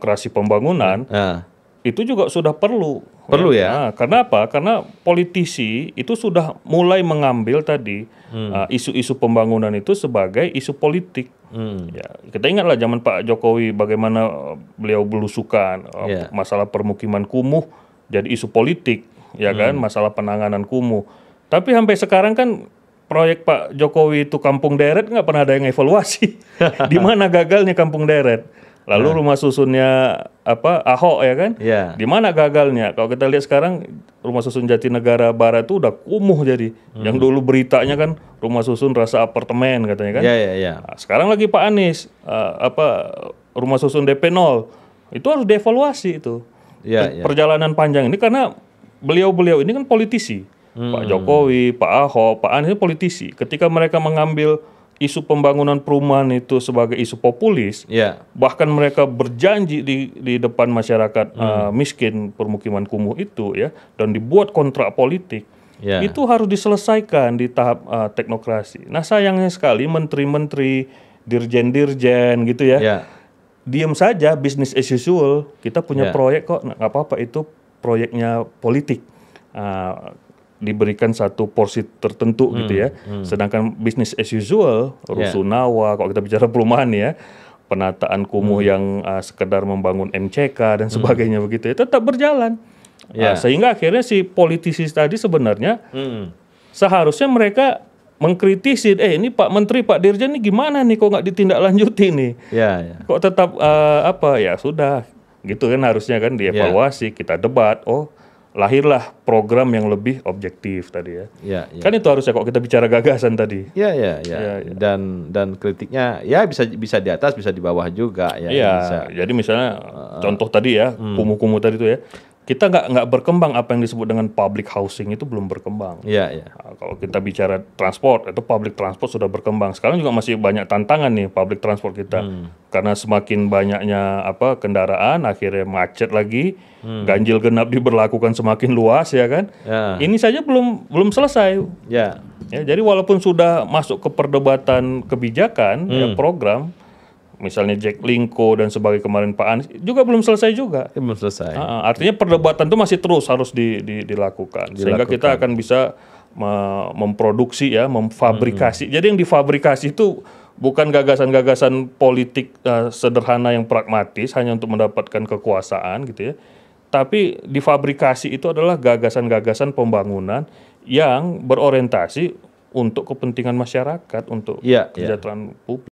teknokrasi pembangunan, itu juga sudah perlu. Perlu ya? Nah, karena apa? Karena politisi itu sudah mulai mengambil tadi isu-isu pembangunan itu sebagai isu politik. Ya, kita ingatlah zaman Pak Jokowi bagaimana beliau belusukan masalah permukiman kumuh jadi isu politik, ya kan? Masalah penanganan kumuh. Tapi sampai sekarang kan proyek Pak Jokowi itu Kampung Deret nggak pernah ada yang evaluasi. Di mana gagalnya Kampung Deret? Lalu rumah susunnya Ahok ya kan? Di mana gagalnya? Kalau kita lihat sekarang rumah susun Jatinegara Barat itu udah kumuh jadi. Yang dulu beritanya kan rumah susun rasa apartemen katanya kan? Nah, sekarang lagi Pak Anies rumah susun DP 0 itu harus dievaluasi itu. Perjalanan panjang ini karena beliau-beliau ini kan politisi. Pak Jokowi, Pak Ahok, Pak Anies ini politisi. Ketika mereka mengambil isu pembangunan perumahan itu sebagai isu populis, bahkan mereka berjanji di depan masyarakat miskin permukiman kumuh itu ya, dan dibuat kontrak politik, itu harus diselesaikan di tahap teknokrasi. Nah sayangnya sekali menteri-menteri, dirjen-dirjen gitu ya, diam saja, business as usual. Kita punya proyek kok, nggak apa-apa itu proyeknya politik. Diberikan satu porsi tertentu gitu ya. Sedangkan bisnis as usual, rusunawa, kalau kita bicara perumahan ya, penataan kumuh yang sekedar membangun MCK dan sebagainya begitu ya, tetap berjalan. Sehingga akhirnya si politisi tadi sebenarnya seharusnya mereka mengkritisi, ini Pak Menteri, Pak Dirjen ini gimana nih kok nggak ditindaklanjuti nih? Kok tetap ya sudah gitu kan, harusnya kan dievaluasi, kita debat, lahirlah program yang lebih objektif tadi ya. Kan itu harusnya kok kita bicara gagasan tadi. Dan kritiknya ya bisa di atas, bisa di bawah juga ya. Bisa. Jadi misalnya contoh tadi ya, kumuh-kumuh tadi itu ya. Kita nggak berkembang, apa yang disebut dengan public housing itu belum berkembang. Nah, kalau kita bicara transport, itu public transport sudah berkembang. Sekarang juga masih banyak tantangan nih public transport kita. Karena semakin banyaknya kendaraan, akhirnya macet lagi, ganjil genap diberlakukan semakin luas ya kan. Ini saja belum selesai. Jadi walaupun sudah masuk ke perdebatan kebijakan, program, misalnya Jaklingko dan sebagai kemarin Pak Anies juga belum selesai juga. Belum selesai. Artinya perdebatan itu masih terus harus dilakukan. Sehingga kita akan bisa memproduksi ya, memfabrikasi. Jadi yang difabrikasi itu bukan gagasan-gagasan politik sederhana yang pragmatis hanya untuk mendapatkan kekuasaan gitu ya. Tapi difabrikasi itu adalah gagasan-gagasan pembangunan yang berorientasi untuk kepentingan masyarakat, untuk kesejahteraan publik.